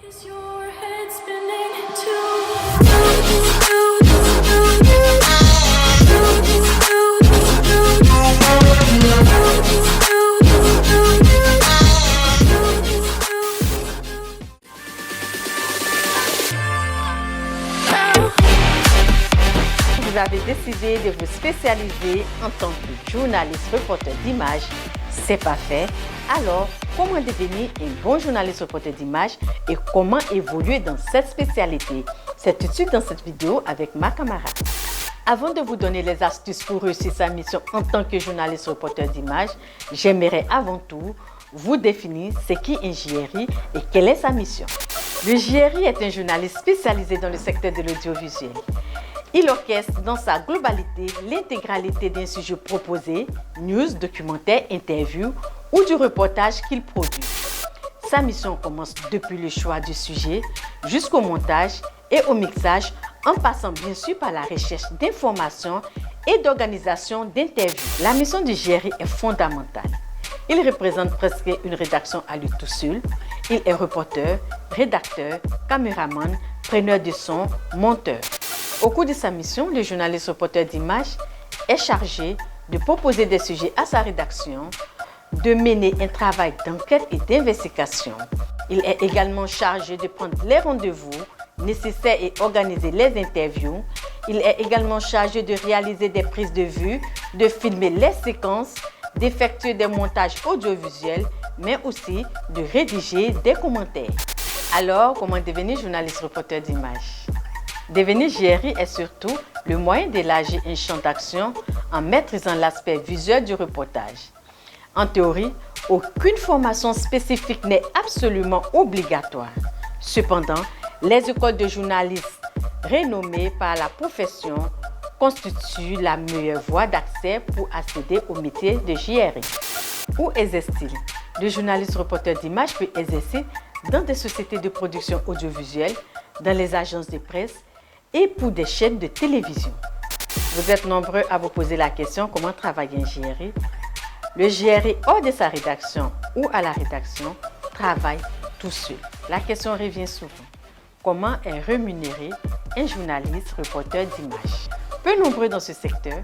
Is your head spinning Vous avez décidé de vous spécialiser en tant que journaliste reporter d'images, c'est pas fait. Alors, comment devenir un bon journaliste reporter d'images et comment évoluer dans cette spécialité? C'est tout de suite dans cette vidéo avec ma camarade. Avant de vous donner les astuces pour réussir sa mission en tant que journaliste reporter d'images, j'aimerais avant tout vous définir ce qu'est un JRI et quelle est sa mission. Le JRI est un journaliste spécialisé dans le secteur de l'audiovisuel. Il orchestre dans sa globalité l'intégralité d'un sujet proposé, news, documentaire, interview ou du reportage qu'il produit. Sa mission commence depuis le choix du sujet jusqu'au montage et au mixage, en passant bien sûr par la recherche d'informations et d'organisation d'interviews. La mission du JRI est fondamentale. Il représente presque une rédaction à lui tout seul. Il est reporter, rédacteur, caméraman, preneur de son, monteur. Au cours de sa mission, le journaliste reporter d'images est chargé de proposer des sujets à sa rédaction, de mener un travail d'enquête et d'investigation. Il est également chargé de prendre les rendez-vous nécessaires et organiser les interviews. Il est également chargé de réaliser des prises de vue, de filmer les séquences, d'effectuer des montages audiovisuels, mais aussi de rédiger des commentaires. Alors, comment devenir journaliste reporter d'images? Devenir JRI est surtout le moyen d'élargir un champ d'action en maîtrisant l'aspect visuel du reportage. En théorie, aucune formation spécifique n'est absolument obligatoire. Cependant, les écoles de journalistes renommées par la profession constituent la meilleure voie d'accès pour accéder au métier de JRI. Où exerce-t-il? Le journaliste reporter d'images peut exercer dans des sociétés de production audiovisuelle, dans les agences de presse et pour des chaînes de télévision. Vous êtes nombreux à vous poser la question comment travailler un JRI. Le JRI hors de sa rédaction ou à la rédaction travaille tout seul. La question revient souvent. Comment est rémunéré un journaliste reporter d'images? Peu nombreux dans ce secteur,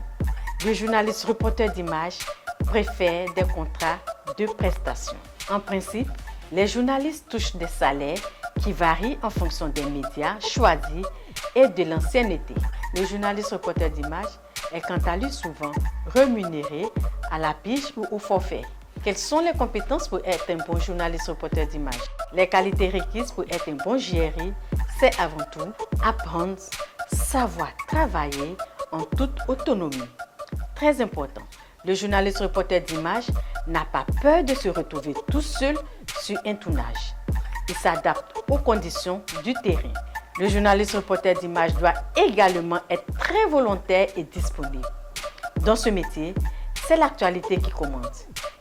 le journaliste reporter d'images préfère des contrats de prestation. En principe, les journalistes touchent des salaires qui varient en fonction des médias choisis et de l'ancienneté. Le journaliste reporter d'images est quant à lui souvent rémunéré à la pige ou au forfait. Quelles sont les compétences pour être un bon journaliste reporter d'images? Les qualités requises pour être un bon JRI, c'est avant tout apprendre, savoir travailler en toute autonomie. Très important, le journaliste reporter d'images n'a pas peur de se retrouver tout seul sur un tournage. Il s'adapte aux conditions du terrain. Le journaliste reporter d'images doit également être très volontaire et disponible. Dans ce métier, c'est l'actualité qui commande.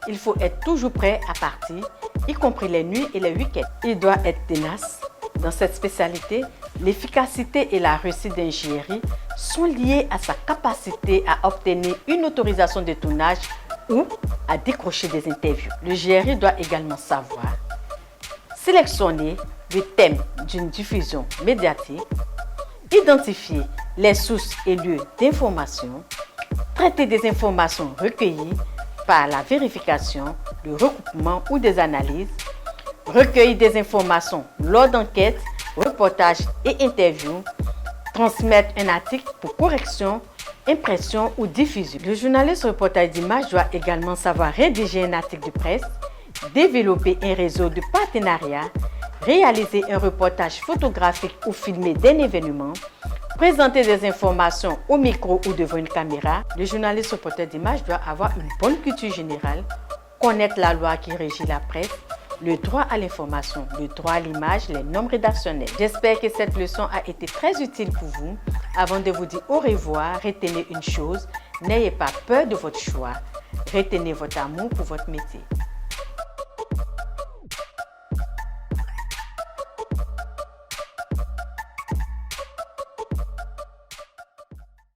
Il faut être toujours prêt à partir, y compris les nuits et les week-ends. Il doit être tenace. Dans cette spécialité, l'efficacité et la réussite d'un JRI sont liées à sa capacité à obtenir une autorisation de tournage ou à décrocher des interviews. Le JRI doit également savoir sélectionner le thème d'une diffusion médiatique, identifier les sources et lieux d'information, traiter des informations recueillies par la vérification, le recoupement ou des analyses, recueillir des informations lors d'enquêtes, reportages et interviews, transmettre un article pour correction, impression ou diffusion. Le journaliste reporter d'images doit également savoir rédiger un article de presse, développer un réseau de partenariats, réaliser un reportage photographique ou filmer d'un événement, présenter des informations au micro ou devant une caméra. Le journaliste reporter d'images doit avoir une bonne culture générale, connaître la loi qui régit la presse, le droit à l'information, le droit à l'image, les normes rédactionnelles. J'espère que cette leçon a été très utile pour vous. Avant de vous dire au revoir, retenez une chose, n'ayez pas peur de votre choix. Retenez votre amour pour votre métier.